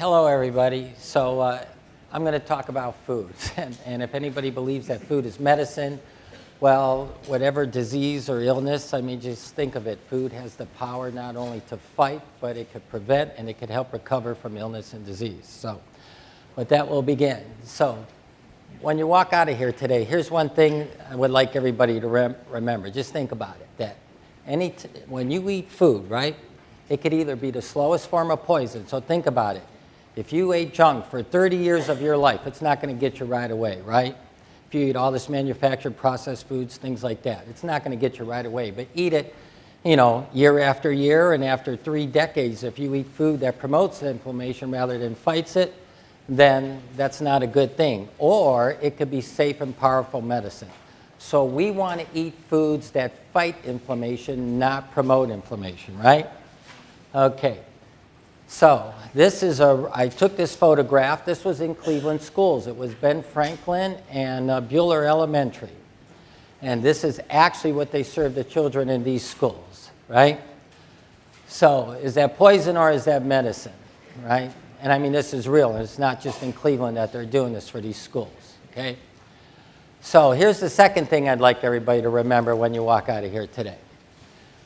Hello, everybody. So I'm going to talk about foods. And if anybody believes that food is medicine, well, whatever disease or illness, I mean, just think of it. Food has the power not only to fight, but it could prevent and it could help recover from illness and disease. So with that, we'll begin. So when you walk out of here today, here's one thing I would like everybody to remember. Just think about it, that when you eat food, right, it could either be the slowest form of poison. So think about it. If you ate junk for 30 years of your life, it's not going to get you right away, right? If you eat all this manufactured processed foods, things like that, it's not going to get you right away. But eat it, you know, year after year, and after 3 decades, if you eat food that promotes inflammation rather than fights it, then that's not a good thing. Or it could be safe and powerful medicine. So we want to eat foods that fight inflammation, not promote inflammation, right? Okay. So this is I took this photograph. This was in Cleveland schools. It was Ben Franklin and Bueller Elementary. And this is actually what they serve the children in these schools, right? So is that poison or is that medicine, right? And I mean, this is real. It's not just in Cleveland that they're doing this for these schools, okay? So here's the second thing I'd like everybody to remember when you walk out of here today.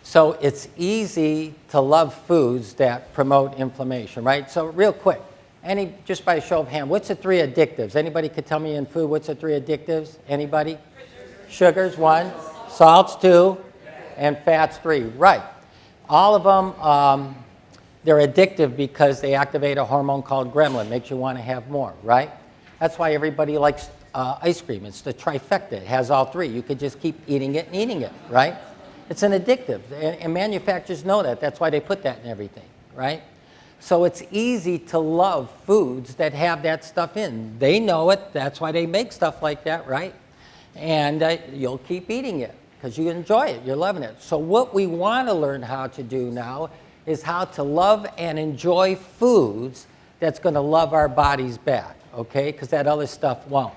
So it's easy to love foods that promote inflammation, right? So real quick, just by a show of hand, what's the 3 addictives? Anybody could tell me in food, what's the 3 addictives? Anybody? Sugars, 1, salts, 2, and fats, 3. Right. All of them, they're addictive because they activate a hormone called gremlin, makes you want to have more, right? That's why everybody likes ice cream. It's the trifecta. It has all 3. You could just keep eating it and eating it, right? It's an addictive, and manufacturers know that. That's why they put that in everything, right? So it's easy to love foods that have that stuff in. They know it. That's why they make stuff like that, right? And you'll keep eating it because you enjoy it. You're loving it. So what we want to learn how to do now is how to love and enjoy foods that's going to love our bodies back, okay? Because that other stuff won't.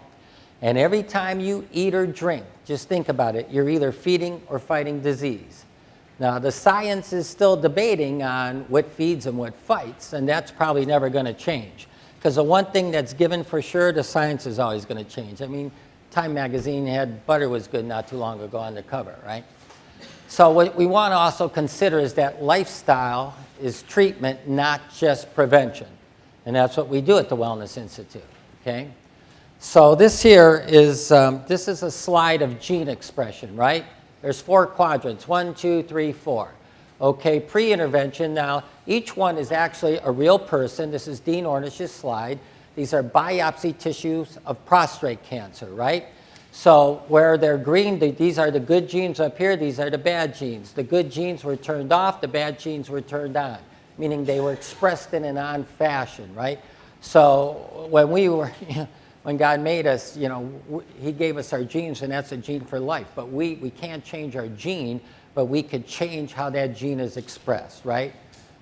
And every time you eat or drink, just think about it, you're either feeding or fighting disease. Now, the science is still debating on what feeds and what fights, and that's probably never going to change. Because the one thing that's given for sure, the science is always going to change. I mean, Time magazine had butter was good not too long ago on the cover, right? So what we want to also consider is that lifestyle is treatment, not just prevention. And that's what we do at the Wellness Institute, okay? So this here is, this is a slide of gene expression, right? There's 4 quadrants, 1, 2, 3, 4. Okay, pre-intervention. Now, each one is actually a real person. This is Dean Ornish's slide. These are biopsy tissues of prostate cancer, right? So where they're green, these are the good genes up here. These are the bad genes. The good genes were turned off. The bad genes were turned on, meaning they were expressed in an on fashion, right? So when we were... When God made us, you know, he gave us our genes, and that's a gene for life. But we can't change our gene, but we could change how that gene is expressed, right?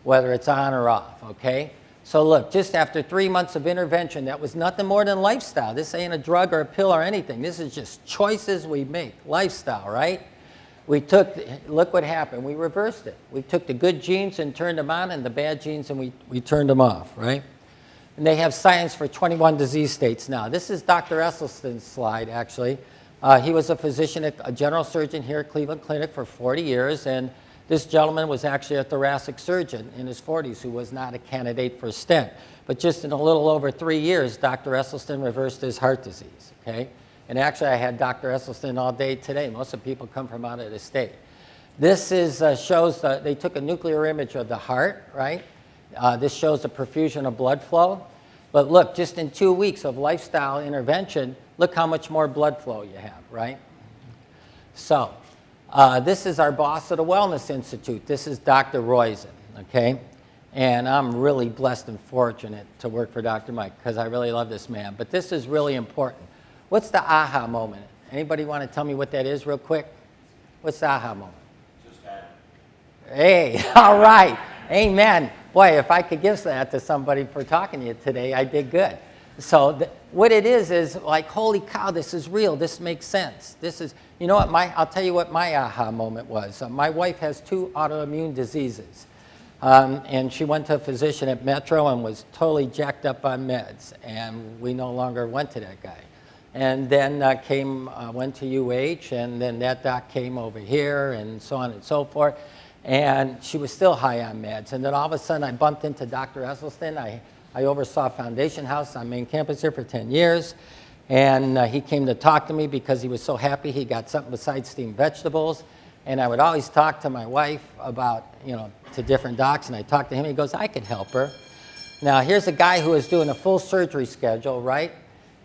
Whether it's on or off, okay? So look, just after 3 months of intervention, that was nothing more than lifestyle. This ain't a drug or a pill or anything. This is just choices we make, lifestyle, right? Look what happened. We reversed it. We took the good genes and turned them on, and the bad genes, and we turned them off, right? And they have science for 21 disease states now. This is Dr. Esselstyn's slide, actually. He was a physician, a general surgeon here at Cleveland Clinic for 40 years, and this gentleman was actually a thoracic surgeon in his 40s who was not a candidate for a stent. But just in a little over 3 years, Dr. Esselstyn reversed his heart disease, okay? And actually, I had Dr. Esselstyn all day today. Most of the people come from out of the state. This shows, they took a nuclear image of the heart, right? This shows the perfusion of blood flow. But look, just in 2 weeks of lifestyle intervention, look how much more blood flow you have, right? So this is our boss at the Wellness Institute. This is Dr. Roizen, okay? And I'm really blessed and fortunate to work for Dr. Mike because I really love this man. But this is really important. What's the aha moment? Anybody want to tell me what that is real quick? What's the aha moment? Just that. Hey, all right. Amen. Boy, if I could give that to somebody for talking to you today, I did good. So what it is like, holy cow, this is real. This makes sense. This is, you know what, I'll tell you what my aha moment was. My wife has 2 autoimmune diseases. And she went to a physician at Metro and was totally jacked up on meds, and we no longer went to that guy. And then went to UH, and then that doc came over here, and so on and so forth. And she was still high on meds. And then all of a sudden, I bumped into Dr. Esselstyn. I oversaw Foundation House on main campus here for 10 years. And he came to talk to me because he was so happy he got something besides steamed vegetables. And I would always talk to my wife about, to different docs, and I talked to him. He goes, I could help her. Now, here's a guy who was doing a full surgery schedule, right?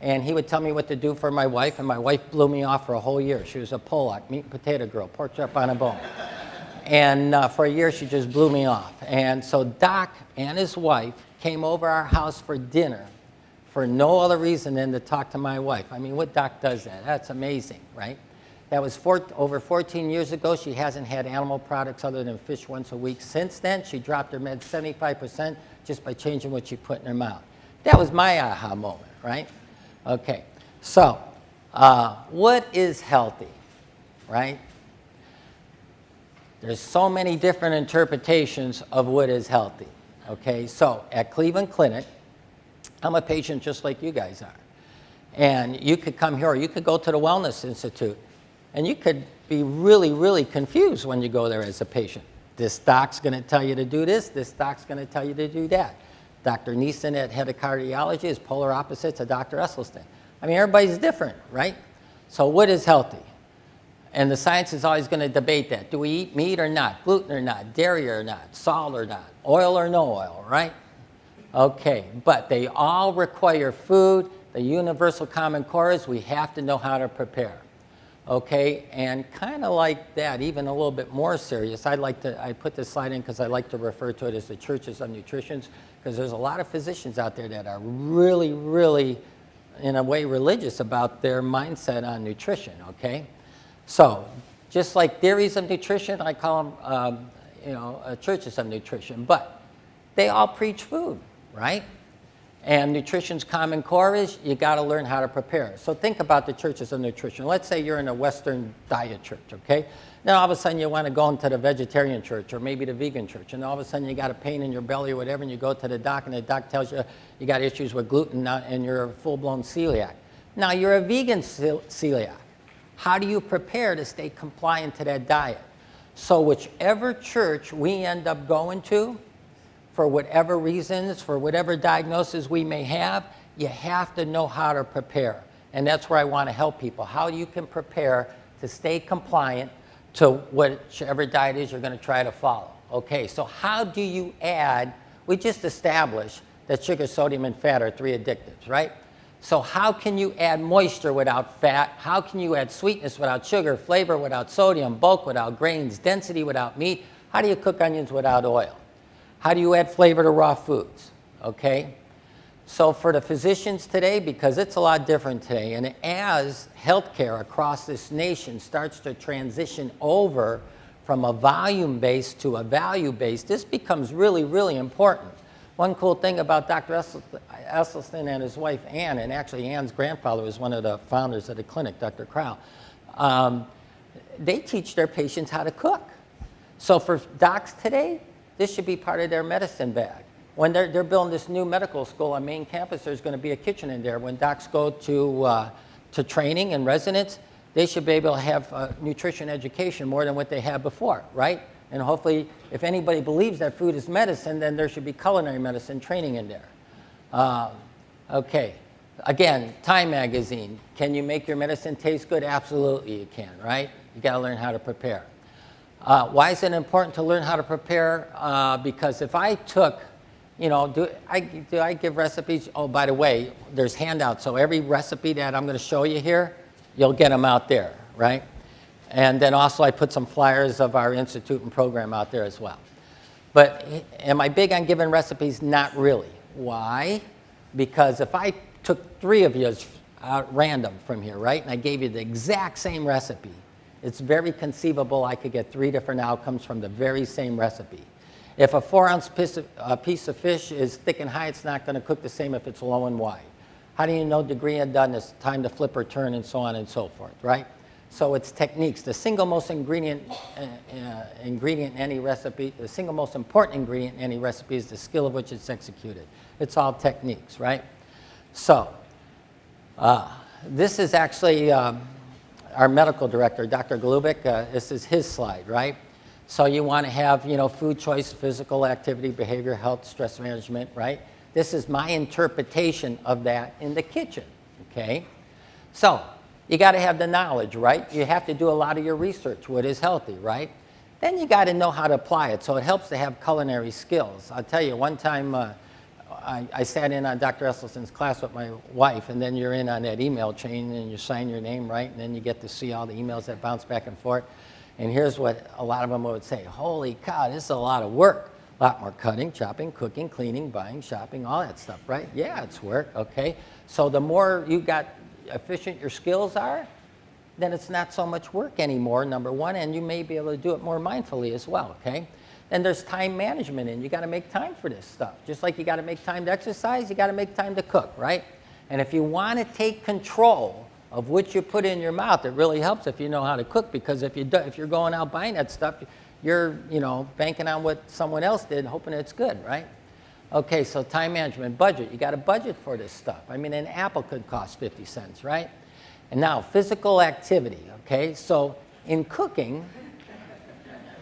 And he would tell me what to do for my wife, and my wife blew me off for a whole year. She was a Pollock, meat and potato girl, pork chop on a bone. And for a year, she just blew me off. And so Doc and his wife came over our house for dinner for no other reason than to talk to my wife. I mean, what doc does that? That's amazing, right? That was over 14 years ago. She hasn't had animal products other than fish once a week since then. She dropped her meds 75% just by changing what she put in her mouth. That was my aha moment, right? Okay, so what is healthy, right? There's so many different interpretations of what is healthy, okay? So at Cleveland Clinic, I'm a patient just like you guys are. And you could come here, or you could go to the Wellness Institute, and you could be really, really confused when you go there as a patient. This doc's going to tell you to do this doc's going to tell you to do that. Dr. Neeson at Head of Cardiology is polar opposite to Dr. Esselstyn. I mean, everybody's different, right? So what is healthy? And the science is always going to debate that. Do we eat meat or not, gluten or not, dairy or not, salt or not, oil or no oil, right? Okay, but they all require food. The universal common core is we have to know how to prepare. Okay, and kind of like that, even a little bit more serious, I put this slide in because I like to refer to it as the churches of nutrition, because there's a lot of physicians out there that are really, really, in a way, religious about their mindset on nutrition, okay? So, just like theories of nutrition, I call them, churches of nutrition, but they all preach food, right? And nutrition's common core is you got to learn how to prepare. So think about the churches of nutrition. Let's say you're in a Western diet church, okay? Then all of a sudden you want to go into the vegetarian church or maybe the vegan church, and all of a sudden you got a pain in your belly or whatever, and you go to the doc, and the doc tells you you got issues with gluten and you're a full-blown celiac. Now you're a vegan celiac. How do you prepare to stay compliant to that diet? So whichever church we end up going to, for whatever reasons, for whatever diagnosis we may have, you have to know how to prepare. And that's where I want to help people. How you can prepare to stay compliant to whichever diet is you're going to try to follow. Okay, so how do you add, we just established that sugar, sodium, and fat are 3 addictives, right? So how can you add moisture without fat? How can you add sweetness without sugar, flavor without sodium, bulk without grains, density without meat? How do you cook onions without oil? How do you add flavor to raw foods, okay? So for the physicians today, because it's a lot different today, and as healthcare across this nation starts to transition over from a volume-based to a value-based, this becomes really, really important. One cool thing about Dr. Esselstyn and his wife, Ann, and actually Ann's grandfather was one of the founders of the clinic, Dr. Crow, they teach their patients how to cook. So for docs today, this should be part of their medicine bag. When they're building this new medical school on main campus, there's going to be a kitchen in there. When docs go to training and residence, they should be able to have nutrition education more than what they had before, right? And hopefully, if anybody believes that food is medicine, then there should be culinary medicine training in there. Okay, again, Time Magazine. Can you make your medicine taste good? Absolutely you can, right? You got to learn how to prepare. Why is it important to learn how to prepare? Because if I took, do I give recipes? Oh, by the way, there's handouts. So every recipe that I'm going to show you here, you'll get them out there, right? And then also I put some flyers of our institute and program out there as well. But am I big on giving recipes? Not really. Why? Because if I took 3 of you random from here, right, and I gave you the exact same recipe, it's very conceivable I could get 3 different outcomes from the very same recipe. If a 4-ounce piece of fish is thick and high, it's not going to cook the same if it's low and wide. How do you know degree and doneness, time to flip or turn, and so on and so forth, right? So it's techniques. The single most ingredient in any recipe, the single most important ingredient in any recipe is the skill of which it's executed. It's all techniques, right? So this is actually our medical director, Dr. Glubik. This is his slide, right? So you want to have, food choice, physical activity, behavior, health, stress management, right? This is my interpretation of that in the kitchen, okay? So you got to have the knowledge, right? You have to do a lot of your research, what is healthy, right? Then you got to know how to apply it, so it helps to have culinary skills. I'll tell you, one time I sat in on Dr. Esselstyn's class with my wife, and then you're in on that email chain, and you sign your name, right? And then you get to see all the emails that bounce back and forth. And here's what a lot of them would say: holy cow, this is a lot of work. A lot more cutting, chopping, cooking, cleaning, buying, shopping, all that stuff, right? Yeah, it's work, okay? So the more you got efficient your skills are, then it's not so much work anymore, number one, and you may be able to do it more mindfully as well, okay? Then there's time management, and you got to make time for this stuff. Just like you got to make time to exercise, you got to make time to cook, right? And if you want to take control of what you put in your mouth, it really helps if you know how to cook, because if you're going out buying that stuff, you're banking on what someone else did, hoping it's good, right? Okay, so time management, budget. You got to budget for this stuff. I mean, an apple could cost 50 cents, right? And now, physical activity, okay? So in cooking,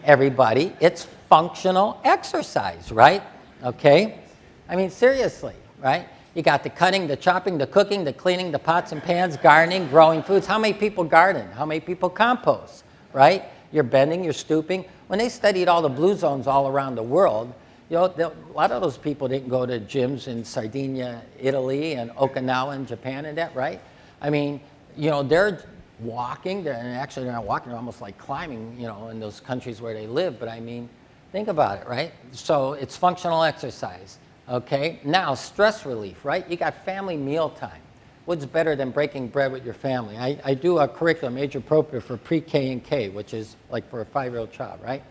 everybody, it's functional exercise, right? Okay? I mean, seriously, right? You got the cutting, the chopping, the cooking, the cleaning, the pots and pans, gardening, growing foods. How many people garden? How many people compost, right? You're bending, you're stooping. When they studied all the blue zones all around the world, a lot of those people didn't go to gyms in Sardinia, Italy, and Okinawa in Japan and that, right? I mean, they're walking, and actually they're not walking, they're almost like climbing, in those countries where they live. But I mean, think about it, right? So it's functional exercise. Okay, now stress relief, right? You got family meal time. What's better than breaking bread with your family? I do a curriculum, age appropriate for pre-K and K, which is like for a 5-year-old child, right?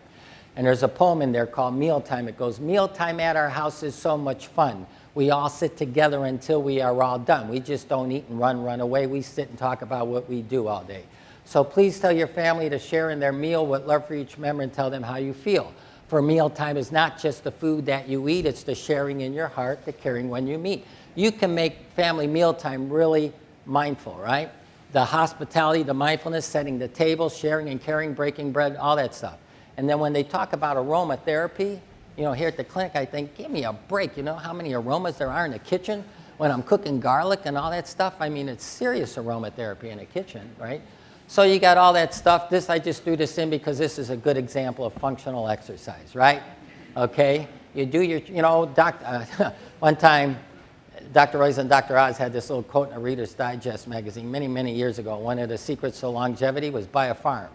And there's a poem in there called Mealtime. It goes, mealtime at our house is so much fun. We all sit together until we are all done. We just don't eat and run away. We sit and talk about what we do all day. So please tell your family to share in their meal with love for each member and tell them how you feel. For mealtime is not just the food that you eat, it's the sharing in your heart, the caring when you meet. You can make family mealtime really mindful, right? The hospitality, the mindfulness, setting the table, sharing and caring, breaking bread, all that stuff. And then when they talk about aromatherapy, here at the clinic, I think, give me a break. You know how many aromas there are in the kitchen when I'm cooking garlic and all that stuff? I mean, it's serious aromatherapy in the kitchen, right? So you got all that stuff. I just threw this in because this is a good example of functional exercise, right? Okay? You do your, one time, Dr. Royce and Dr. Oz had this little quote in a Reader's Digest magazine many, many years ago. One of the secrets to longevity was buy a farm.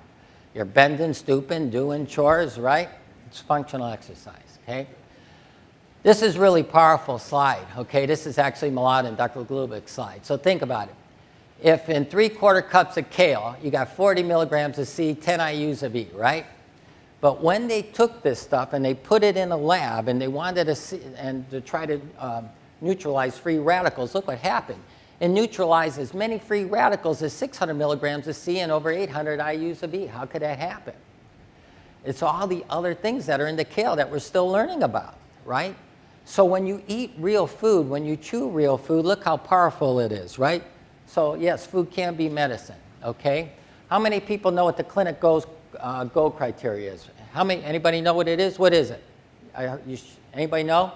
You're bending, stooping, doing chores, right? It's functional exercise, okay? This is really powerful slide, okay? This is actually Malad and Dr. Glubik's slide. So think about it. If in 3/4 cups of kale, you got 40 milligrams of C, 10 IUs of E, right? But when they took this stuff and they put it in a lab and they wanted to see, and to try to neutralize free radicals, look what happened. It neutralized as many free radicals as 600 milligrams of C and over 800 IUs of E. How could that happen? It's all the other things that are in the kale that we're still learning about, right? So when you eat real food, when you chew real food, look how powerful it is, right? So yes, food can be medicine, okay? How many people know what the clinic go criteria is? Anybody know what it is? What is it? Anybody know?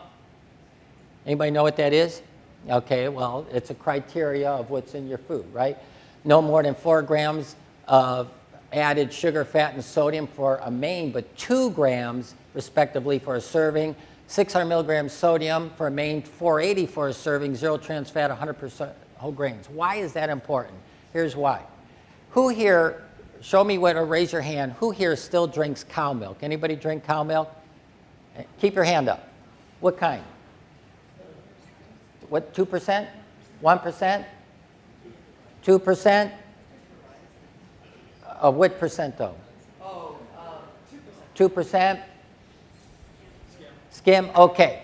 Anybody know what that is? Okay, well, it's a criteria of what's in your food, right? No more than 4 grams of added sugar, fat, and sodium for a main, but 2 grams, respectively, for a serving. 600 milligrams sodium for a main, 480 for a serving, 0 trans fat, 100% whole grains. Why is that important? Here's why. Who here, show me what, or raise your hand, who here still drinks cow milk? Anybody drink cow milk? Keep your hand up. What kind? What, 2%? 1%? 2%? What percent though? 2%? Skim? Okay.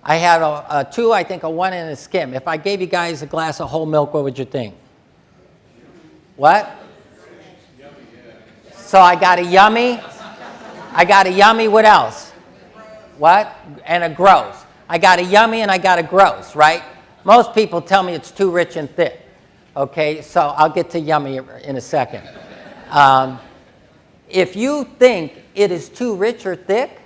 I had a 2, I think a 1, and a skim. If I gave you guys a glass of whole milk, what would you think? What? So I got a yummy. What else? What? And a gross. I got a yummy and I got a gross, right? Most people tell me it's too rich and thick. Okay, so I'll get to yummy in a second. If you think it is too rich or thick,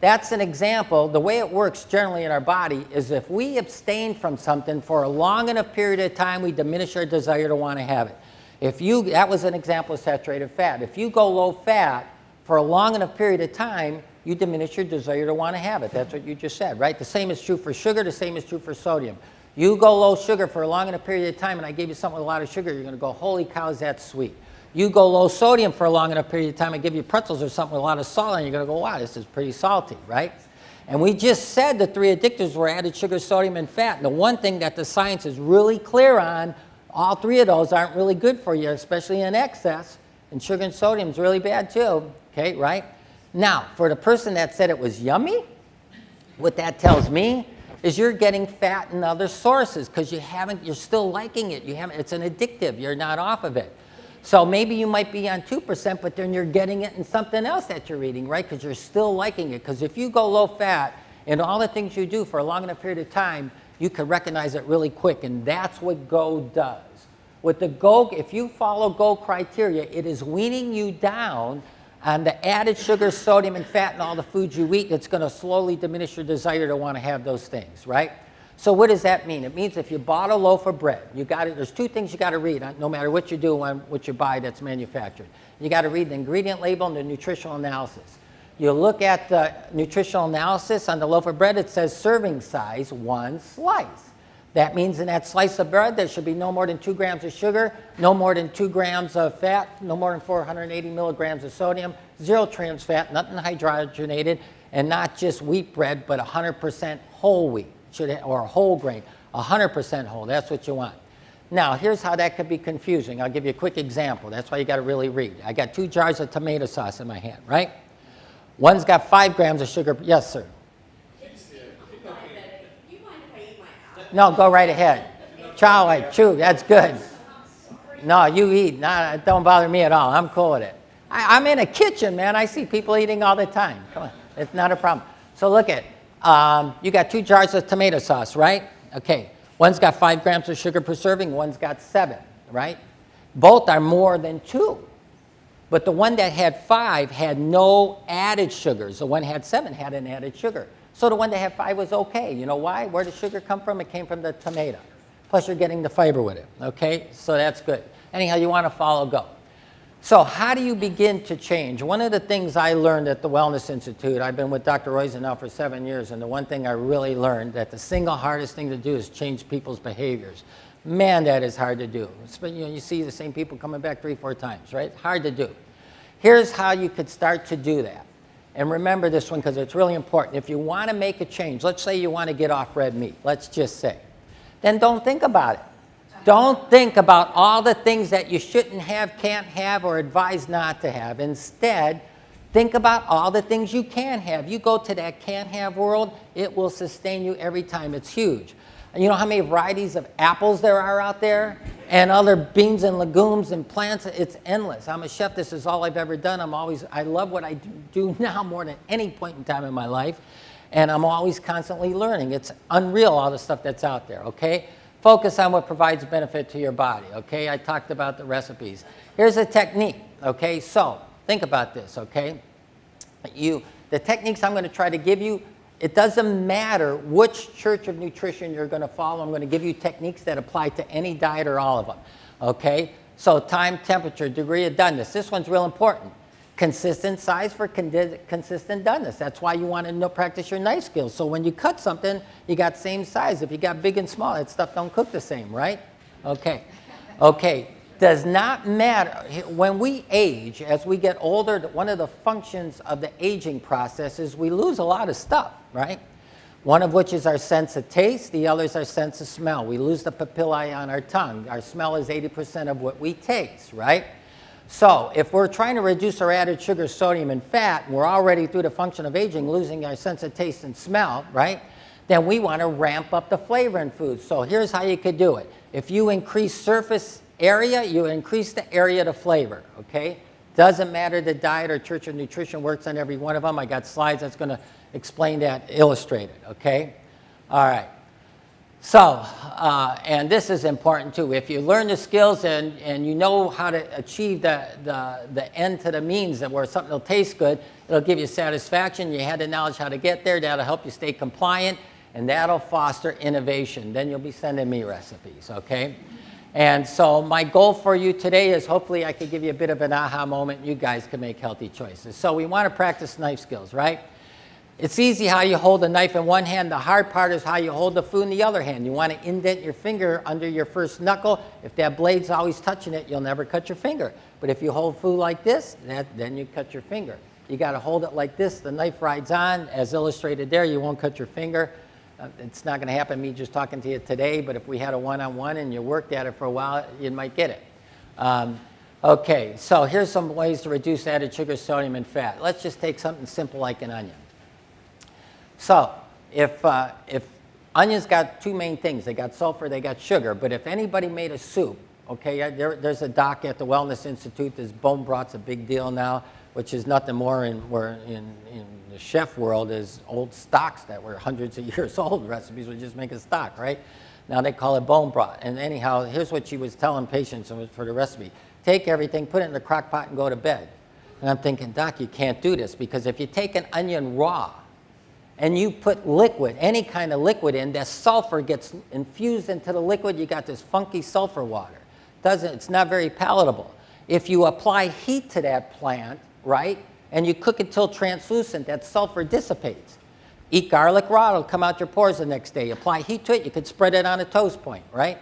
that's an example. The way it works generally in our body is if we abstain from something for a long enough period of time, we diminish our desire to want to have it. That was an example of saturated fat. If you go low fat for a long enough period of time, you diminish your desire to want to have it. That's what you just said, right? The same is true for sugar. The same is true for sodium. You go low sugar for a long enough period of time, and I gave you something with a lot of sugar, you're going to go, holy cow, is that sweet. You go low sodium for a long enough period of time, I give you pretzels or something with a lot of salt, and you're going to go, wow, this is pretty salty, right? And we just said the three addictors were added sugar, sodium, and fat. And the one thing that the science is really clear on, all three of those aren't really good for you, especially in excess. And sugar and sodium is really bad too, okay, right? Now, for the person that said it was yummy, what that tells me is you're getting fat in other sources because you're still liking it. It's an addictive. You're not off of it. So maybe you might be on 2%, but then you're getting it in something else that you're eating, right? Because you're still liking it. Because if you go low fat in all the things you do for a long enough period of time, you can recognize it really quick. And that's what GO does. With the GO, if you follow GO criteria, it is weaning you down on the added sugar, sodium, and fat in all the foods you eat. It's going to slowly diminish your desire to want to have those things, right? So what does that mean? It means if you bought a loaf of bread, there's two things you got to read, no matter what you do and what you buy that's manufactured. You got to read the ingredient label and the nutritional analysis. You look at the nutritional analysis on the loaf of bread, it says serving size, 1 slice. That means in that slice of bread, there should be no more than 2 grams of sugar, no more than 2 grams of fat, no more than 480 milligrams of sodium, 0 trans fat, nothing hydrogenated, and not just wheat bread, but 100% whole wheat, or whole grain, 100% whole. That's what you want. Now, here's how that could be confusing. I'll give you a quick example. That's why you got to really read. I got 2 jars of tomato sauce in my hand, right? One's got 5 grams of sugar. Yes, sir. No, go right ahead. Chow, chew, that's good. No, you eat. No, don't bother me at all. I'm cool with it. I'm in a kitchen, man. I see people eating all the time. Come on, it's not a problem. So look at, you got 2 jars of tomato sauce, right? Okay, one's got 5 grams of sugar per serving, one's got 7, right? Both are more than 2. But the one that had 5 had no added sugars. The one that had 7 had an added sugar. So the one that had 5 was okay. You know why? Where did sugar come from? It came from the tomato. Plus you're getting the fiber with it, okay? So that's good. Anyhow, you want to follow GO. So how do you begin to change? One of the things I learned at the Wellness Institute, I've been with Dr. Roizen now for 7 years, and the one thing I really learned that the single hardest thing to do is change people's behaviors. Man, that is hard to do. You see the same people coming back 3-4 times, right? Hard to do. Here's how you could start to do that. And remember this one because it's really important. If you want to make a change, let's say you want to get off red meat, let's just say, then don't think about it. Don't think about all the things that you shouldn't have, can't have, or advise not to have. Instead, think about all the things you can have. You go to that can't have world, it will sustain you every time. It's huge. You know how many varieties of apples there are out there? And other beans and legumes and plants? It's endless. I'm a chef. This is all I've ever done. I love what I do now more than any point in time in my life. And I'm always constantly learning. It's unreal, all the stuff that's out there, okay? Focus on what provides benefit to your body, okay? I talked about the recipes. Here's a technique, okay? So think about this, okay? The techniques I'm going to try to give you, it doesn't matter which church of nutrition you're going to follow. I'm going to give you techniques that apply to any diet or all of them, okay? So time, temperature, degree of doneness. This one's real important. Consistent size for consistent doneness. That's why you want to practice your knife skills. So when you cut something, you got same size. If you got big and small, that stuff don't cook the same, right? Okay. Okay. Does not matter. When we age, as we get older, one of the functions of the aging process is we lose a lot of stuff, right? One of which is our sense of taste. The other is our sense of smell. We lose the papillae on our tongue. Our smell is 80% of what we taste, right? So if we're trying to reduce our added sugar, sodium, and fat, and we're already through the function of aging, losing our sense of taste and smell, right? Then we want to ramp up the flavor in food. So here's how you could do it. If you increase surface area, you increase the area to flavor, okay? Doesn't matter the diet or Church of Nutrition works on every one of them. I got slides that's going to explain that, illustrate it, okay? All right. So, and this is important too. If you learn the skills and you know how to achieve the end to the means that where something will taste good, it'll give you satisfaction. You had the knowledge how to get there. That'll help you stay compliant, and that'll foster innovation. Then you'll be sending me recipes, okay? And so my goal for you today is hopefully I could give you a bit of an aha moment. You guys can make healthy choices. So we want to practice knife skills, right? It's easy how you hold a knife in one hand. The hard part is how you hold the food in the other hand. You want to indent your finger under your first knuckle. If that blade's always touching it, you'll never cut your finger. But if you hold food like this, then you cut your finger. You got to hold it like this. The knife rides on. As illustrated there, you won't cut your finger. It's not going to happen me just talking to you today, but if we had a one-on-one and you worked at it for a while, you might get it. Okay, so here's some ways to reduce added sugar, sodium, and fat. Let's just take something simple like an onion. So if onions got two main things, they got sulfur, they got sugar, but if anybody made a soup, okay, there's a doc at the Wellness Institute, this bone broth's a big deal now, which is nothing more in the chef world is old stocks that were hundreds of years old. Recipes would just make a stock, right? Now they call it bone broth. And anyhow, here's what she was telling patients for the recipe. Take everything, put it in the crock pot and go to bed. And I'm thinking, Doc, you can't do this because if you take an onion raw and you put liquid, any kind of liquid in, that sulfur gets infused into the liquid, you got this funky sulfur water. It's not very palatable. If you apply heat to that plant, right, and you cook it till translucent, that sulfur dissipates. Eat garlic raw, it'll come out your pores the next day. Apply heat to it, you could spread it on a toast point, right?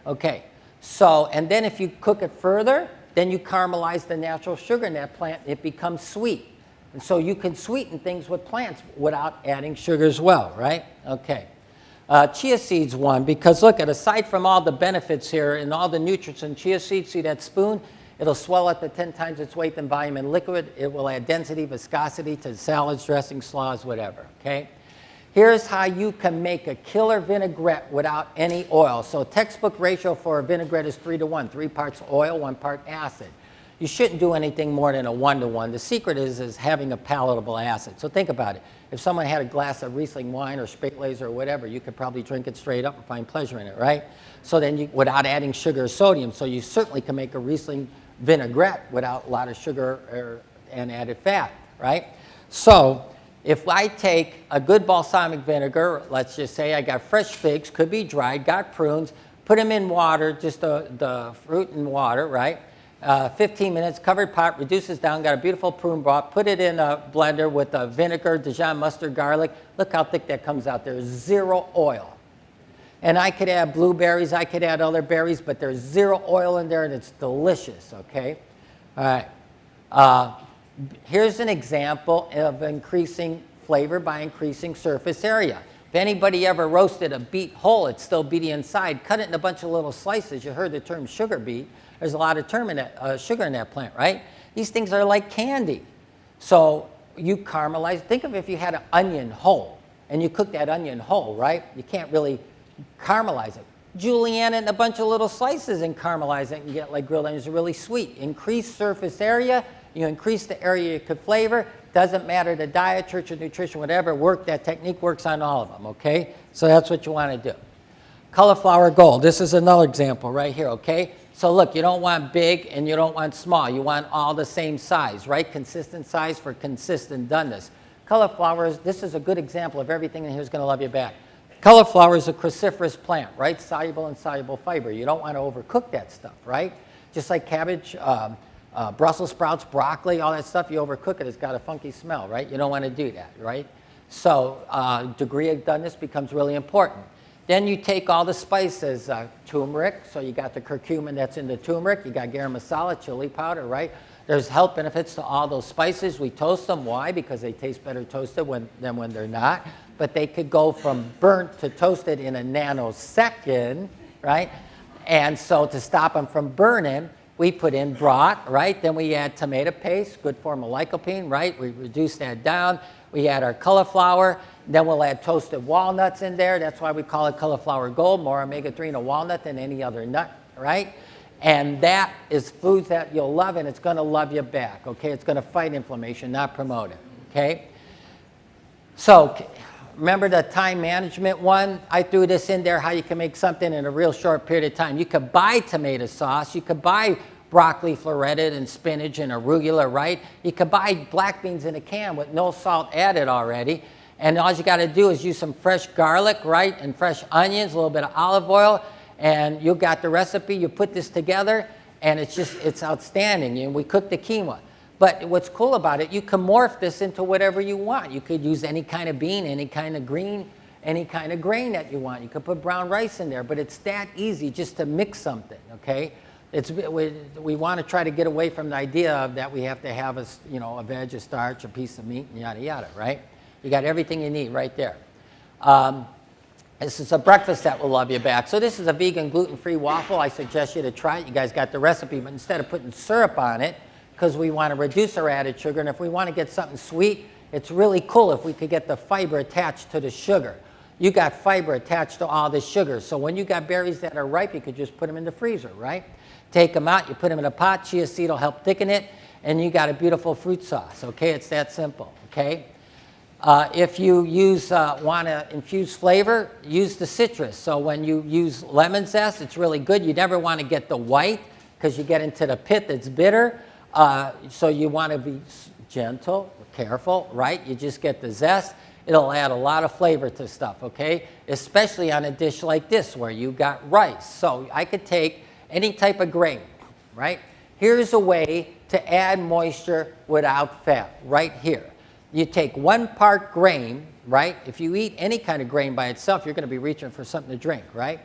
Okay, so, and then if you cook it further, then you caramelize the natural sugar in that plant, it becomes sweet. And so you can sweeten things with plants without adding sugar as well, right? Okay. Chia seeds one, because look, aside from all the benefits here and all the nutrients in chia seeds, see that spoon? It'll swell up to 10 times its weight in volume in liquid. It will add density, viscosity to salads, dressings, slaws, whatever, okay? Here's how you can make a killer vinaigrette without any oil. So textbook ratio for a vinaigrette is 3:1, 3 parts oil, 1 part acid. You shouldn't do anything more than a 1:1. The secret is having a palatable acid. So think about it. If someone had a glass of Riesling wine or Spätlese or whatever, you could probably drink it straight up and find pleasure in it, right? So then without adding sugar or sodium, so you certainly can make a Riesling vinaigrette without a lot of sugar and added fat, right? So if I take a good balsamic vinegar, let's just say I got fresh figs, could be dried, got prunes, put them in water, just the fruit in water, right? 15 minutes, covered pot, reduces down, got a beautiful prune broth, put it in a blender with vinegar, Dijon mustard, garlic. Look how thick that comes out. There's 0 oil. And I could add blueberries, I could add other berries, but there's 0 oil in there and it's delicious, okay? All right. Here's an example of increasing flavor by increasing surface area. If anybody ever roasted a beet whole, it's still beety inside. Cut it in a bunch of little slices. You heard the term sugar beet. There's a lot of sugar in that plant, right? These things are like candy. So you caramelize. Think of if you had an onion whole and you cook that onion whole, right? You can't really caramelize it. Julienne it in a bunch of little slices and caramelize it and get like grilled onions. Are really sweet. Increase surface area. You increase the area you could flavor. Doesn't matter the diet, Church of Nutrition, whatever. That technique works on all of them, okay? So that's what you want to do. Cauliflower gold. This is another example right here, okay? So look, you don't want big and you don't want small. You want all the same size, right? Consistent size for consistent doneness. Cauliflower, this is a good example of everything in here is going to love you back. Cauliflower is a cruciferous plant, right? Soluble and insoluble fiber. You don't want to overcook that stuff, right? Just like cabbage, Brussels sprouts, broccoli, all that stuff, you overcook it, it's got a funky smell, right? You don't want to do that, right? So degree of doneness becomes really important. Then you take all the spices, turmeric, so you got the curcumin that's in the turmeric, you got garam masala, chili powder, right? There's health benefits to all those spices. We toast them. Why? Because they taste better toasted than when they're not. But they could go from burnt to toasted in a nanosecond, right? And so to stop them from burning, we put in broth, right? Then we add tomato paste, good form of lycopene, right? We reduce that down. We add our cauliflower. Then we'll add toasted walnuts in there. That's why we call it cauliflower gold, more omega-3 in a walnut than any other nut, right? And that is foods that you'll love, and it's going to love you back, okay? It's going to fight inflammation, not promote it, okay? So remember the time management one? I threw this in there, how you can make something in a real short period of time. You could buy tomato sauce. You could buy broccoli fleuretted and spinach and arugula, right? You could buy black beans in a can with no salt added already. And all you got to do is use some fresh garlic, right, and fresh onions, a little bit of olive oil, and you got the recipe. You put this together, and it's outstanding. And we cook the quinoa. But what's cool about it, you can morph this into whatever you want. You could use any kind of bean, any kind of green, any kind of grain that you want. You could put brown rice in there, but it's that easy just to mix something, okay? We want to try to get away from the idea of that we have to have a veg, a starch, a piece of meat, and yada, yada, right? You got everything you need right there. This is a breakfast that will love you back. So this is a vegan gluten-free waffle. I suggest you to try it. You guys got the recipe, but instead of putting syrup on it, because we want to reduce our added sugar, and if we want to get something sweet, it's really cool if we could get the fiber attached to the sugar. You got fiber attached to all the sugar. So when you got berries that are ripe, you could just put them in the freezer, right? Take them out, you put them in a pot, chia seed will help thicken it, and you got a beautiful fruit sauce, okay? It's that simple, okay? If you want to infuse flavor, use the citrus. So when you use lemon zest, it's really good. You never want to get the white because you get into the pit that's bitter. So you want to be gentle, careful, right? You just get the zest. It'll add a lot of flavor to stuff, okay? Especially on a dish like this where you got rice. So I could take any type of grain, right? Here's a way to add moisture without fat, right here. You take 1 part grain, right? If you eat any kind of grain by itself, you're going to be reaching for something to drink, right?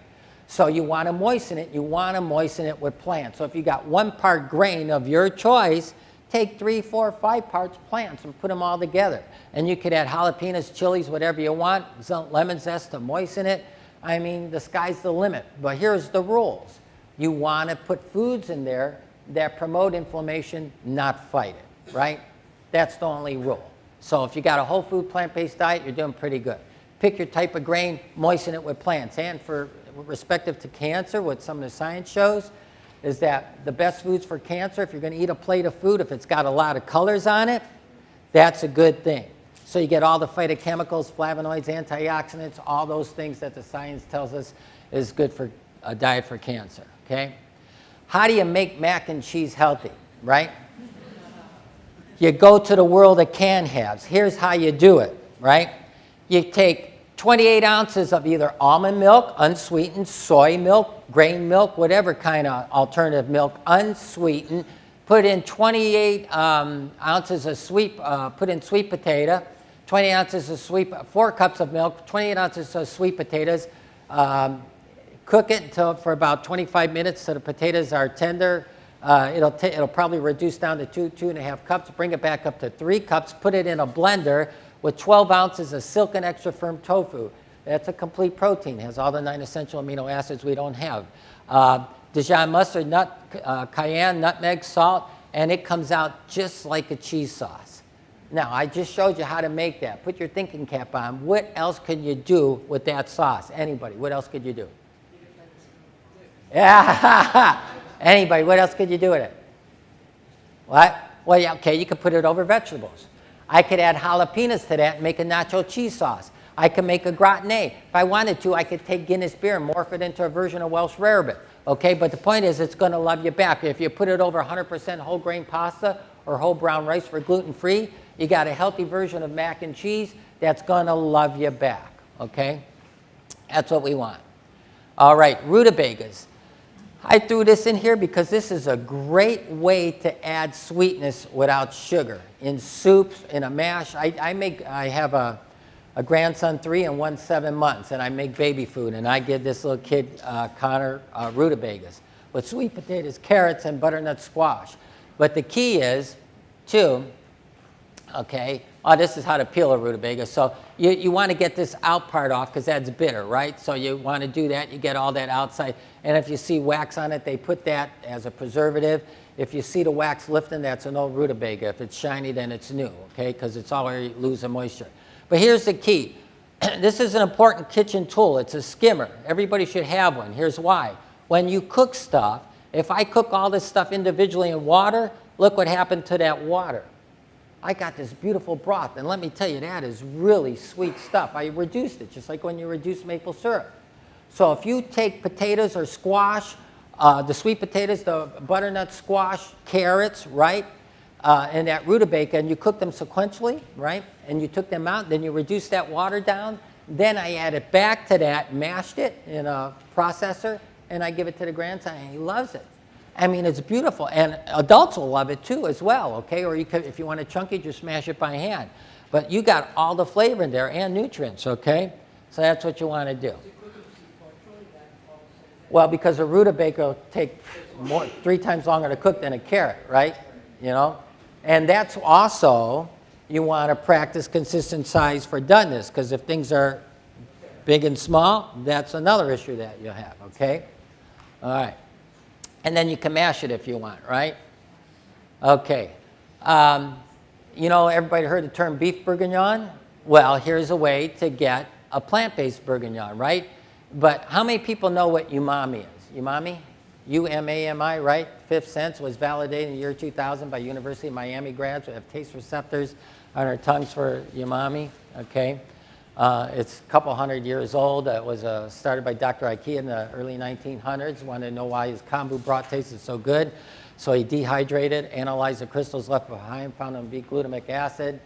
So you want to moisten it. You want to moisten it with plants. So if you got 1 part grain of your choice, take 3, 4, 5 parts plants and put them all together. And you could add jalapenos, chilies, whatever you want, some lemon zest to moisten it. I mean, the sky's the limit. But here's the rules. You want to put foods in there that promote inflammation, not fight it, right? That's the only rule. So if you got a whole food plant-based diet, you're doing pretty good. Pick your type of grain, moisten it with plants. And for respective to cancer, what some of the science shows is that the best foods for cancer, if you're going to eat a plate of food, if it's got a lot of colors on it, that's a good thing. So you get all the phytochemicals, flavonoids, antioxidants, all those things that the science tells us is good for a diet for cancer, okay? How do you make mac and cheese healthy, right? You go to the world of can-haves. Here's how you do it, right? You take 28 ounces of either almond milk, unsweetened, soy milk, grain milk, whatever kind of alternative milk, unsweetened. Put in 28 ounces of sweet potato, 20 ounces of 4 cups of milk, 28 ounces of sweet potatoes. Cook it for about 25 minutes so the potatoes are tender. It'll probably reduce down to 2.5 cups. Bring it back up to 3 cups. Put it in a blender with 12 ounces of silken extra firm tofu. That's a complete protein. It has all the 9 essential amino acids we don't have. Dijon mustard, cayenne, nutmeg, salt, and it comes out just like a cheese sauce. Now, I just showed you how to make that. Put your thinking cap on. What else can you do with that sauce? Anybody, what else could you do? Yeah. Anybody, what else could you do with it? What? Well, yeah, okay, you could put it over vegetables. I could add jalapenos to that and make a nacho cheese sauce. I could make a gratin. If I wanted to, I could take Guinness beer and morph it into a version of Welsh rarebit. Okay, but the point is it's going to love you back. If you put it over 100% whole grain pasta or whole brown rice for gluten-free, you got a healthy version of mac and cheese that's going to love you back. Okay? That's what we want. All right, Rutabagas. I threw this in here because this is a great way to add sweetness without sugar. In soups, in a mash. I have a grandson 3 and one 7 months, and I make baby food, and I give this little kid, Connor, Rutabagas with sweet potatoes, carrots, and butternut squash. But the key is, too, okay, this is how to peel a rutabaga. So you want to get this out part off because that's bitter, right? So you want to do that. You get all that outside. And if you see wax on it, they put that as a preservative. If you see the wax lifting, that's an old rutabaga. If it's shiny, then it's new, okay, because it's already losing moisture. But here's the key. This is an important kitchen tool. It's a skimmer. Everybody should have one. Here's why. When you cook stuff, If I cook all this stuff individually in water, look what happened to that water. I got this beautiful broth, and let me tell you, that is really sweet stuff. I reduced it, just like when you reduce maple syrup. So if you take potatoes or squash, the sweet potatoes, the butternut squash, carrots, right, and that rutabaga, and you cook them sequentially, right, and you took them out, then you reduce that water down, then I add it back to that, mashed it in a processor, and I give it to the grandson, and he loves it. I mean, it's beautiful, and adults will love it too as well, okay? Or you could, if you want it chunky, just smash it by hand. But you got all the flavor in there and nutrients, okay? So that's what you want to do. Well, because a rutabaga will take 3 times longer to cook than a carrot, right? You know? And that's also, you want to practice consistent size for doneness, because if things are big and small, that's another issue that you'll have, okay? All right. And then you can mash it if you want, right? Okay. You know, everybody heard the term beef bourguignon? Well, here's a way to get a plant-based bourguignon, right? But how many people know what umami is? Umami? U-M-A-M-I, right? Fifth sense was validated in the year 2000 by University of Miami grads who have taste receptors on their tongues for umami, okay? It's a couple hundred years old. It was started by Dr. Ikea in the early 1900s. Wanted to know why his kombu broth tasted so good. So he dehydrated, analyzed the crystals left behind, found them to be glutamic acid,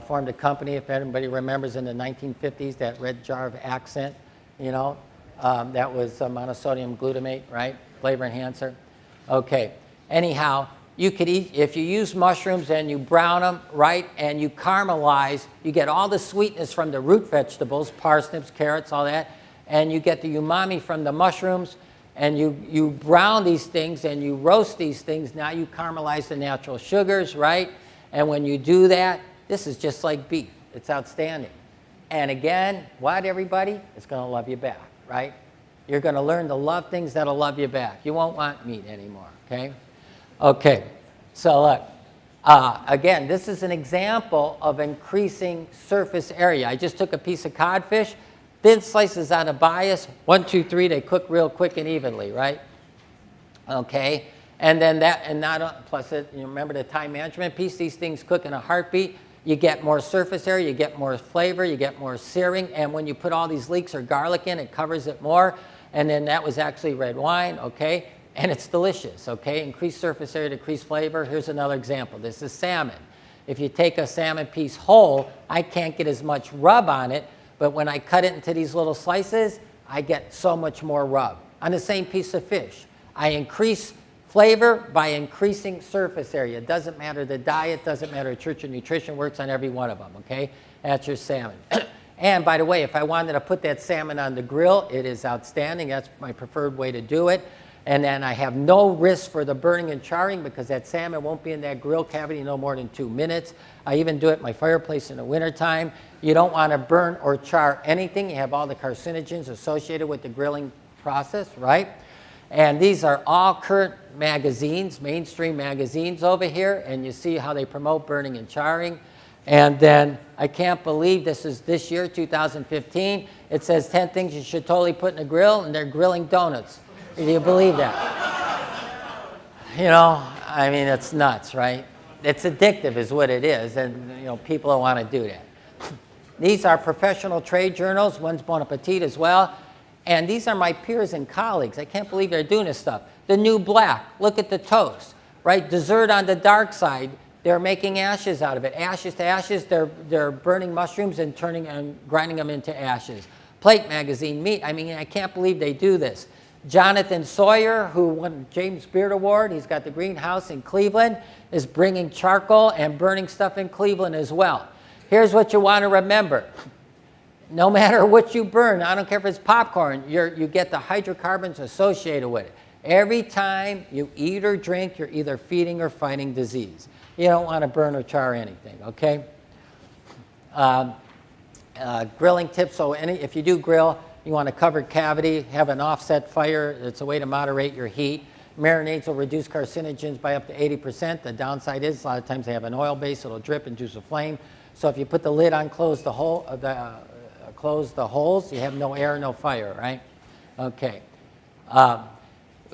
formed a company, if anybody remembers, in the 1950s, that red jar of Accent, you know, that was monosodium glutamate, right? Flavor enhancer. Okay. Anyhow, you could eat, if you use mushrooms and you brown them, right, and you caramelize, you get all the sweetness from the root vegetables, parsnips, carrots, all that, and you get the umami from the mushrooms, and you brown these things and you roast these things. Now you caramelize the natural sugars, right? And when you do that, this is just like beef. It's outstanding. And again, what, everybody? It's going to love you back, right? You're going to learn to love things that'll love you back. You won't want meat anymore, okay? Okay, so look, again, this is an example of increasing surface area. I just took a piece of codfish, thin slices on a bias, 1, 2, 3, they cook real quick and evenly, right? Okay, and then that, and not, plus it, you remember the time management piece, these things cook in a heartbeat. You get more surface area, you get more flavor, you get more searing, and when you put all these leeks or garlic in, it covers it more, and then that was actually red wine, okay? And it's delicious, okay? Increased surface area, decreased flavor. Here's another example. This is salmon. If you take a salmon piece whole, I can't get as much rub on it, but when I cut it into these little slices, I get so much more rub. On the same piece of fish, I increase flavor by increasing surface area. It doesn't matter the diet, doesn't matter Church of Nutrition, works on every one of them, okay? That's your salmon. And by the way, if I wanted to put that salmon on the grill, it is outstanding. That's my preferred way to do it. And then I have no risk for the burning and charring because that salmon won't be in that grill cavity no more than 2 minutes. I even do it in my fireplace in the wintertime. You don't want to burn or char anything. You have all the carcinogens associated with the grilling process, right? And these are all current magazines, mainstream magazines over here, and you see how they promote burning and charring. And then I can't believe this is this year, 2015. It says 10 things you should totally put in a grill, and they're grilling donuts. Do you believe that? You know, I mean, it's nuts, right? It's addictive is what it is, and, you know, people don't want to do that. These are professional trade journals. One's Bon Appetit as well. And these are my peers and colleagues. I can't believe they're doing this stuff. The New Black, look at the toast, right? Dessert on the dark side, they're making ashes out of it. Ashes to ashes, they're burning mushrooms and turning and grinding them into ashes. Plate magazine, meat, I mean, I can't believe they do this. Jonathan Sawyer, who won the James Beard Award, he's got the greenhouse in Cleveland, is bringing charcoal and burning stuff in Cleveland as well. Here's what you want to remember. No matter what you burn, I don't care if it's popcorn, you get the hydrocarbons associated with it. Every time you eat or drink, you're either feeding or fighting disease. You don't want to burn or char anything, okay? Grilling tips, so if you do grill, you want a covered cavity, have an offset fire. It's a way to moderate your heat. Marinades will reduce carcinogens by up to 80%. The downside is a lot of times they have an oil base. It'll drip, induce a flame. So if you put the lid on, close the holes, you have no air, no fire, right? Okay.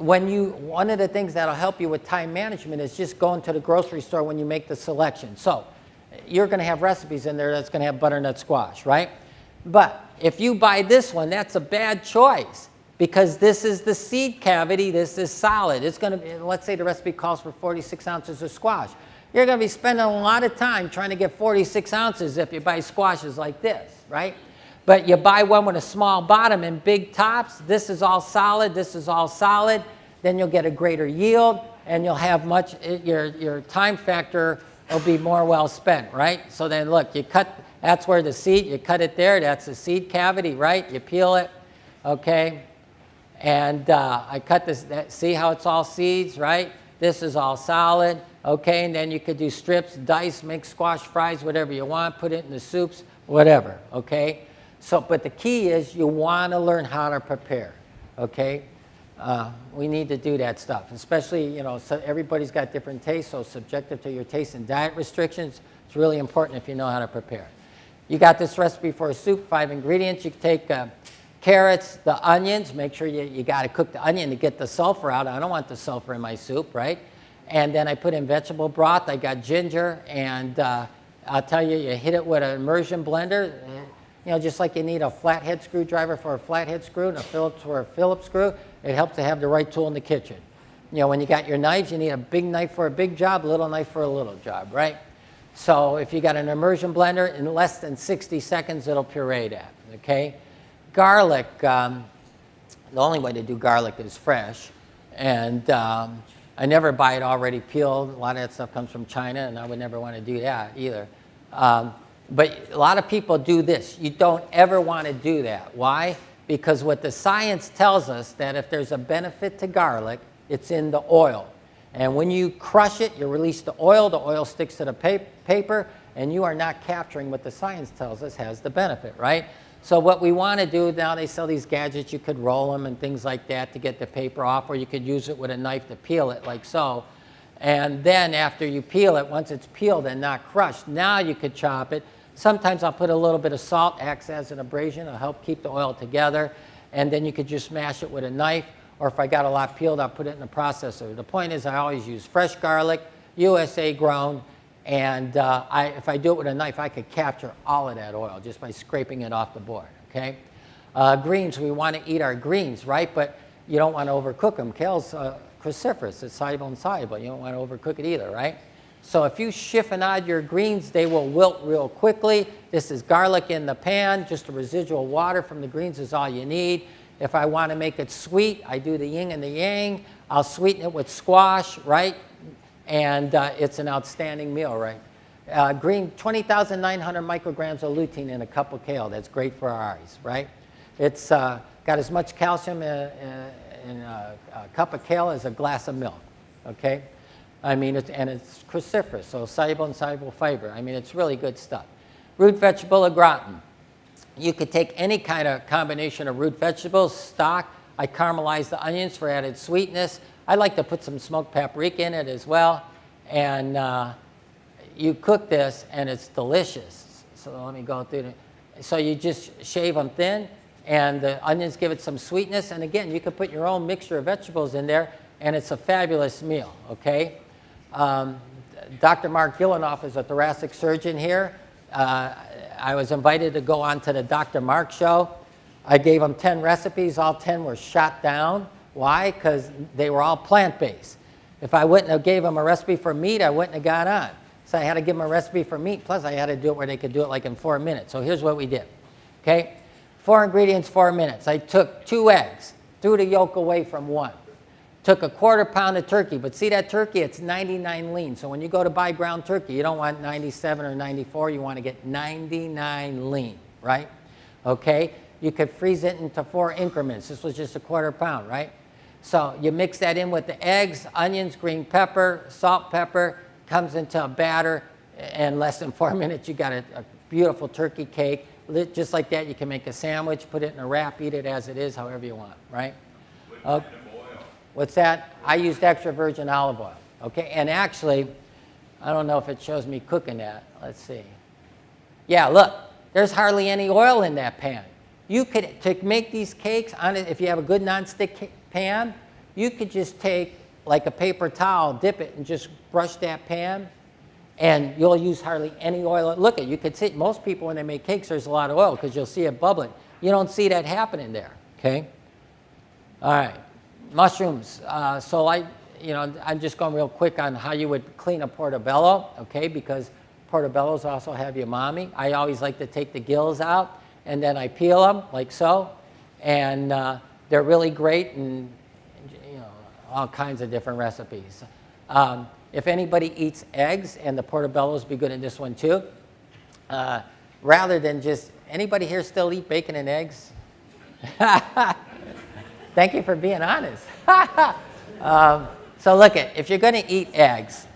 one of the things that'll help you with time management is just going to the grocery store when you make the selection. So you're going to have recipes in there that's going to have butternut squash, right? But if you buy this one, that's a bad choice because this is the seed cavity. This is solid. It's going to, let's say the recipe calls for 46 ounces of squash. You're going to be spending a lot of time trying to get 46 ounces if you buy squashes like this, right? But you buy one with a small bottom and big tops. This is all solid. This is all solid. Then you'll get a greater yield, and you'll have your time factor will be more well spent, right? So then look, you cut, that's where the seed, you cut it there. That's the seed cavity, right? You peel it, okay? And I cut this, see how it's all seeds, right? This is all solid, okay? And then you could do strips, dice, make squash fries, whatever you want, put it in the soups, whatever, okay? So, but the key is you want to learn how to prepare, okay? We need to do that stuff, especially, you know, so everybody's got different tastes, so subjective to your taste and diet restrictions, it's really important if you know how to prepare. You got this recipe for a soup, 5 ingredients. You can take carrots, the onions, make sure you got to cook the onion to get the sulfur out. I don't want the sulfur in my soup, right? And then I put in vegetable broth. I got ginger, and I'll tell you, you hit it with an immersion blender. You know, just like you need a flathead screwdriver for a flathead screw and a Phillips for a Phillips screw, it helps to have the right tool in the kitchen. You know, when you got your knives, you need a big knife for a big job, a little knife for a little job, right? So if you got an immersion blender, in less than 60 seconds, it'll puree that, okay? Garlic, the only way to do garlic is fresh. And I never buy it already peeled. A lot of that stuff comes from China, and I would never want to do that either. But a lot of people do this. You don't ever want to do that. Why? Because what the science tells us that if there's a benefit to garlic, it's in the oil. And when you crush it, you release the oil sticks to the paper, and you are not capturing what the science tells us has the benefit, right? So what we want to do, now they sell these gadgets, you could roll them and things like that to get the paper off, or you could use it with a knife to peel it like so. And then after you peel it, once it's peeled and not crushed, now you could chop it. Sometimes I'll put a little bit of salt, acts as an abrasion, it'll help keep the oil together. And then you could just smash it with a knife, or if I got a lot peeled, I'll put it in the processor. The point is I always use fresh garlic, USA grown, and if I do it with a knife, I could capture all of that oil just by scraping it off the board, okay? Greens, we want to eat our greens, right? But you don't want to overcook them. Kale's cruciferous, it's soluble and soluble. You don't want to overcook it either, right? So if you chiffonade your greens, they will wilt real quickly. This is garlic in the pan. Just the residual water from the greens is all you need. If I want to make it sweet, I do the yin and the yang. I'll sweeten it with squash, right? And it's an outstanding meal, right? Green, 20,900 micrograms of lutein in a cup of kale. That's great for our eyes, right? It's got as much calcium in a cup of kale as a glass of milk, okay? I mean, and it's cruciferous, so soluble and soluble fiber. I mean, it's really good stuff. Root vegetable au gratin. You could take any kind of combination of root vegetables, stock. I caramelize the onions for added sweetness. I like to put some smoked paprika in it as well. And you cook this, and it's delicious. So let me go through it. So you just shave them thin, and the onions give it some sweetness. And again, you can put your own mixture of vegetables in there, and it's a fabulous meal, okay? Dr. Mark Gillenoff is a thoracic surgeon here. I was invited to go on to the Dr. Mark show. I gave him 10 recipes. All 10 were shot down. Why? Because they were all plant-based. If I wouldn't have gave him a recipe for meat, I wouldn't have got on. So I had to give him a recipe for meat, plus I had to do it where they could do it like in 4 minutes. So here's what we did, okay? 4 ingredients, 4 minutes. I took 2 eggs, threw the yolk away from 1. Took a 1/4 pound of turkey, but see that turkey, it's 99 lean. So when you go to buy ground turkey, you don't want 97 or 94, you want to get 99 lean, right? Okay, you could freeze it into 4 increments. This was just a 1/4 pound, right? So you mix that in with the eggs, onions, green pepper, salt, pepper, comes into a batter. In less than 4 minutes, you got a beautiful turkey cake. Just like that, you can make a sandwich, put it in a wrap, eat it as it is, however you want, right? What's that? I used extra virgin olive oil, okay? And actually, I don't know if it shows me cooking that. Let's see. Yeah, look, there's hardly any oil in that pan. You could, to make these cakes, if you have a good nonstick pan, you could just take like a paper towel, dip it, and just brush that pan, and you'll use hardly any oil. Look at, you could see, most people when they make cakes, there's a lot of oil because you'll see it bubbling. You don't see that happening there, okay? All right, mushrooms. So I'm just going real quick on how you would clean a portobello, okay? Because portobellos also have umami. I always like to take the gills out, and then I peel them like so, and they're really great in all kinds of different recipes. If anybody eats eggs, and the portobellos be good in this one too, rather than just, anybody here still eat bacon and eggs? Thank you for being honest. So look, if you're going to eat eggs,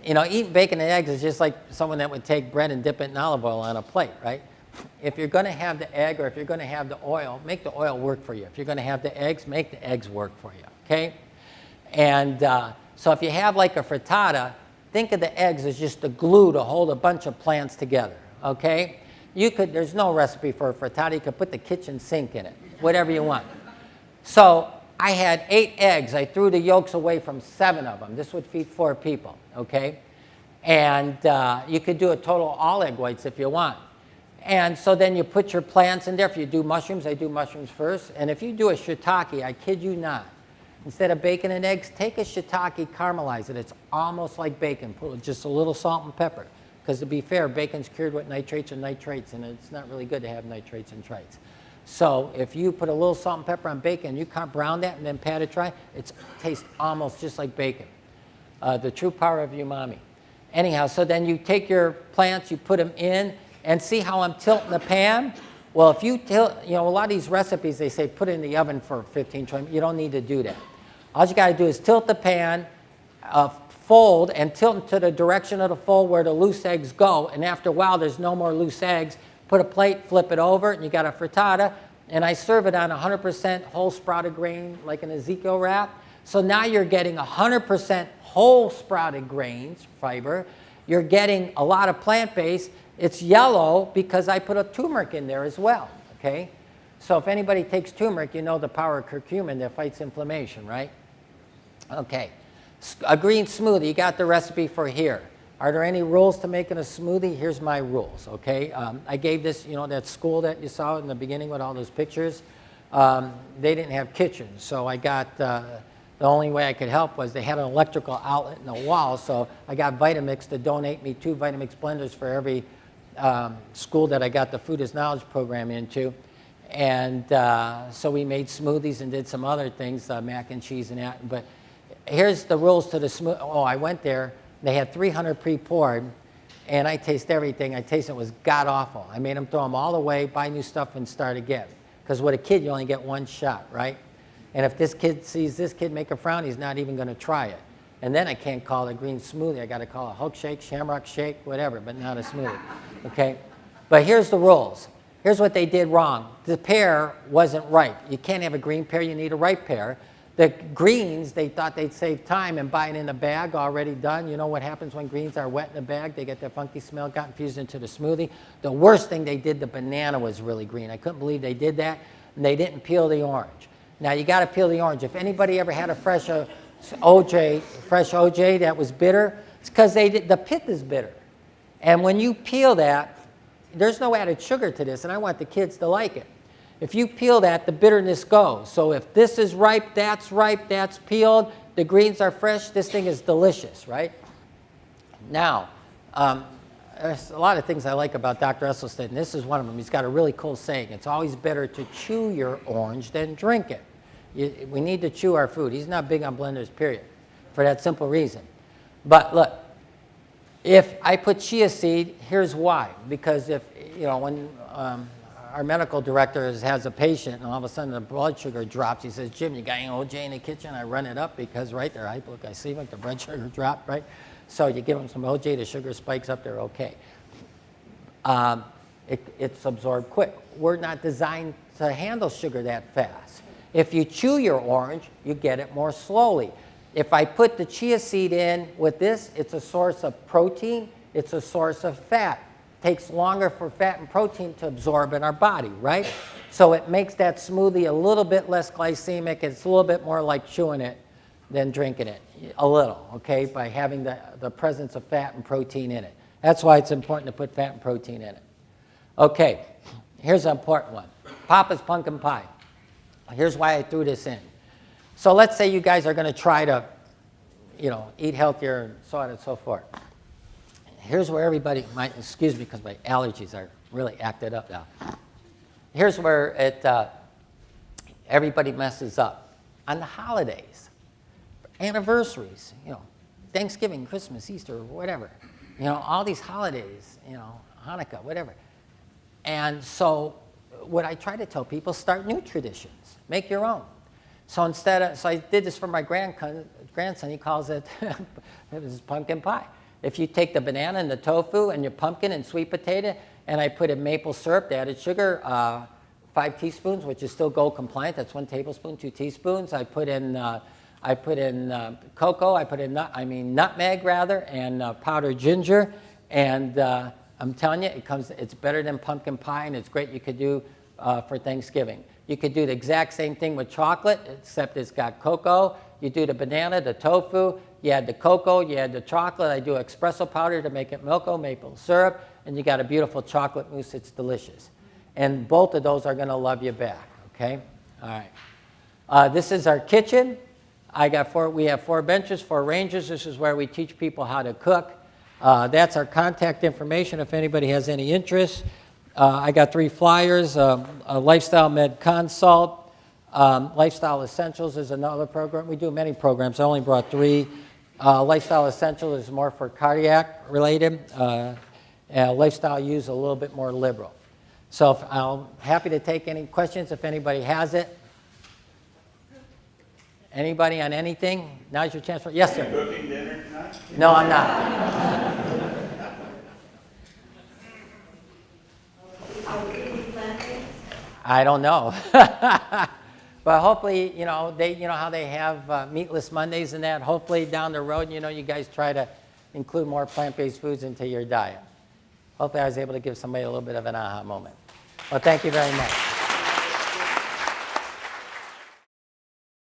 eating bacon and eggs is just like someone that would take bread and dip it in olive oil on a plate, right? If you're going to have the egg or if you're going to have the oil, make the oil work for you. If you're going to have the eggs, make the eggs work for you, okay? And so if you have like a frittata, think of the eggs as just the glue to hold a bunch of plants together, okay? There's no recipe for a frittata. You could put the kitchen sink in it, whatever you want. So I had 8 eggs. I threw the yolks away from 7 of them. This would feed 4 people, okay? And you could do a total all egg whites if you want. And so then you put your plants in there. If you do mushrooms, I do mushrooms first. And if you do a shiitake, I kid you not, instead of bacon and eggs, take a shiitake, caramelize it. It's almost like bacon. Put just a little salt and pepper. Because to be fair, bacon's cured with nitrates and nitrates, and it's not really good to have nitrates and nitrates. So if you put a little salt and pepper on bacon, you can't brown that and then pat it dry, it tastes almost just like bacon. The true power of umami. Anyhow, so then you take your plants, you put them in, and see how I'm tilting the pan? Well, if you tilt, a lot of these recipes, they say put it in the oven for 15, 20 minutes. You don't need to do that. All you got to do is tilt the pan, fold, and tilt to the direction of the fold where the loose eggs go. And after a while, there's no more loose eggs. Put a plate, flip it over, and you got a frittata. And I serve it on 100% whole sprouted grain, like an Ezekiel wrap. So now you're getting 100% whole sprouted grains, fiber. You're getting a lot of plant-based. It's yellow because I put a turmeric in there as well, okay? So if anybody takes turmeric, you know the power of curcumin that fights inflammation, right? Okay, a green smoothie, you got the recipe for here. Are there any rules to making a smoothie? Here's my rules, okay? I gave this, that school that you saw in the beginning with all those pictures. They didn't have kitchens, so I got, the only way I could help was they had an electrical outlet in the wall, so I got Vitamix to donate me 2 Vitamix blenders for every school that I got the Food is Knowledge program into. And so we made smoothies and did some other things, mac and cheese and that. But here's the rules to the smoothie. Oh, I went there. They had 300 pre-poured, and I taste everything. I tasted it was god-awful. I made them throw them all away, buy new stuff, and start again. Because with a kid, you only get 1 shot, right? And if this kid sees this kid make a frown, he's not even going to try it. And then I can't call it a green smoothie. I got to call it a Hulk shake, shamrock shake, whatever, but not a smoothie, okay? But here's the rules. Here's what they did wrong. The pear wasn't ripe. You can't have a green pear. You need a ripe pear. The greens, they thought they'd save time and buy it in a bag already done. You know what happens when greens are wet in a bag? They get that funky smell, got infused into the smoothie. The worst thing they did, the banana was really green. I couldn't believe they did that, and they didn't peel the orange. Now, you got to peel the orange. If anybody ever had a fresh OJ that was bitter, it's because the pith is bitter. And when you peel that, there's no added sugar to this, and I want the kids to like it. If you peel that, the bitterness goes. So if this is ripe, that's peeled, the greens are fresh, this thing is delicious, right? Now, there's a lot of things I like about Dr. Esselstyn, and this is one of them. He's got a really cool saying. It's always better to chew your orange than drink it. We need to chew our food. He's not big on blenders, period, for that simple reason. But look, if I put chia seed, here's why. Because if, when our medical director has a patient and all of a sudden the blood sugar drops, he says, Jim, you got any OJ in the kitchen? I run it up because right there, hypoglycemic, the blood sugar dropped, right? So you give them some OJ, the sugar spikes up, they're okay. It's absorbed quick. We're not designed to handle sugar that fast. If you chew your orange, you get it more slowly. If I put the chia seed in with this, it's a source of protein, it's a source of fat. It takes longer for fat and protein to absorb in our body, right? So it makes that smoothie a little bit less glycemic. It's a little bit more like chewing it than drinking it, a little, okay, by having the presence of fat and protein in it. That's why it's important to put fat and protein in it. Okay, here's an important one. Papa's pumpkin pie. Here's why I threw this in. So let's say you guys are going to try to, eat healthier and so on and so forth. Here's where everybody might, excuse me because my allergies are really acted up now. Here's where everybody messes up. On the holidays, anniversaries, Thanksgiving, Christmas, Easter, whatever. All these holidays, Hanukkah, whatever. And so what I try to tell people, start new traditions. Make your own. So I did this for my grandson. He calls it, this is pumpkin pie. If you take the banana and the tofu and your pumpkin and sweet potato, and I put in maple syrup, the added sugar, 5 teaspoons, which is still gold compliant. That's 1 tablespoon, 2 teaspoons. I put in cocoa. I put in nutmeg rather, and powdered ginger. And I'm telling you, it's better than pumpkin pie, and it's great. You could do for Thanksgiving. You could do the exact same thing with chocolate, except it's got cocoa. You do the banana, the tofu, you add the cocoa, you add the chocolate. I do espresso powder to make it milko, maple syrup, and you got a beautiful chocolate mousse. It's delicious. And both of those are going to love you back, okay? All right. This is our kitchen. We have 4 benches, 4 ranges. This is where we teach people how to cook. That's our contact information if anybody has any interest. I got 3 flyers, a Lifestyle Med Consult, Lifestyle Essentials is another program. We do many programs. I only brought 3. Lifestyle Essentials is more for cardiac related. Lifestyle Use a little bit more liberal. So I'm happy to take any questions if anybody has it. Anybody on anything? Now's your chance. Yes, sir. Are you cooking dinner tonight? No, I'm not. I don't know. But hopefully, how they have meatless Mondays and that. Hopefully down the road, you guys try to include more plant-based foods into your diet. Hopefully I was able to give somebody a little bit of an aha moment. Well, thank you very much.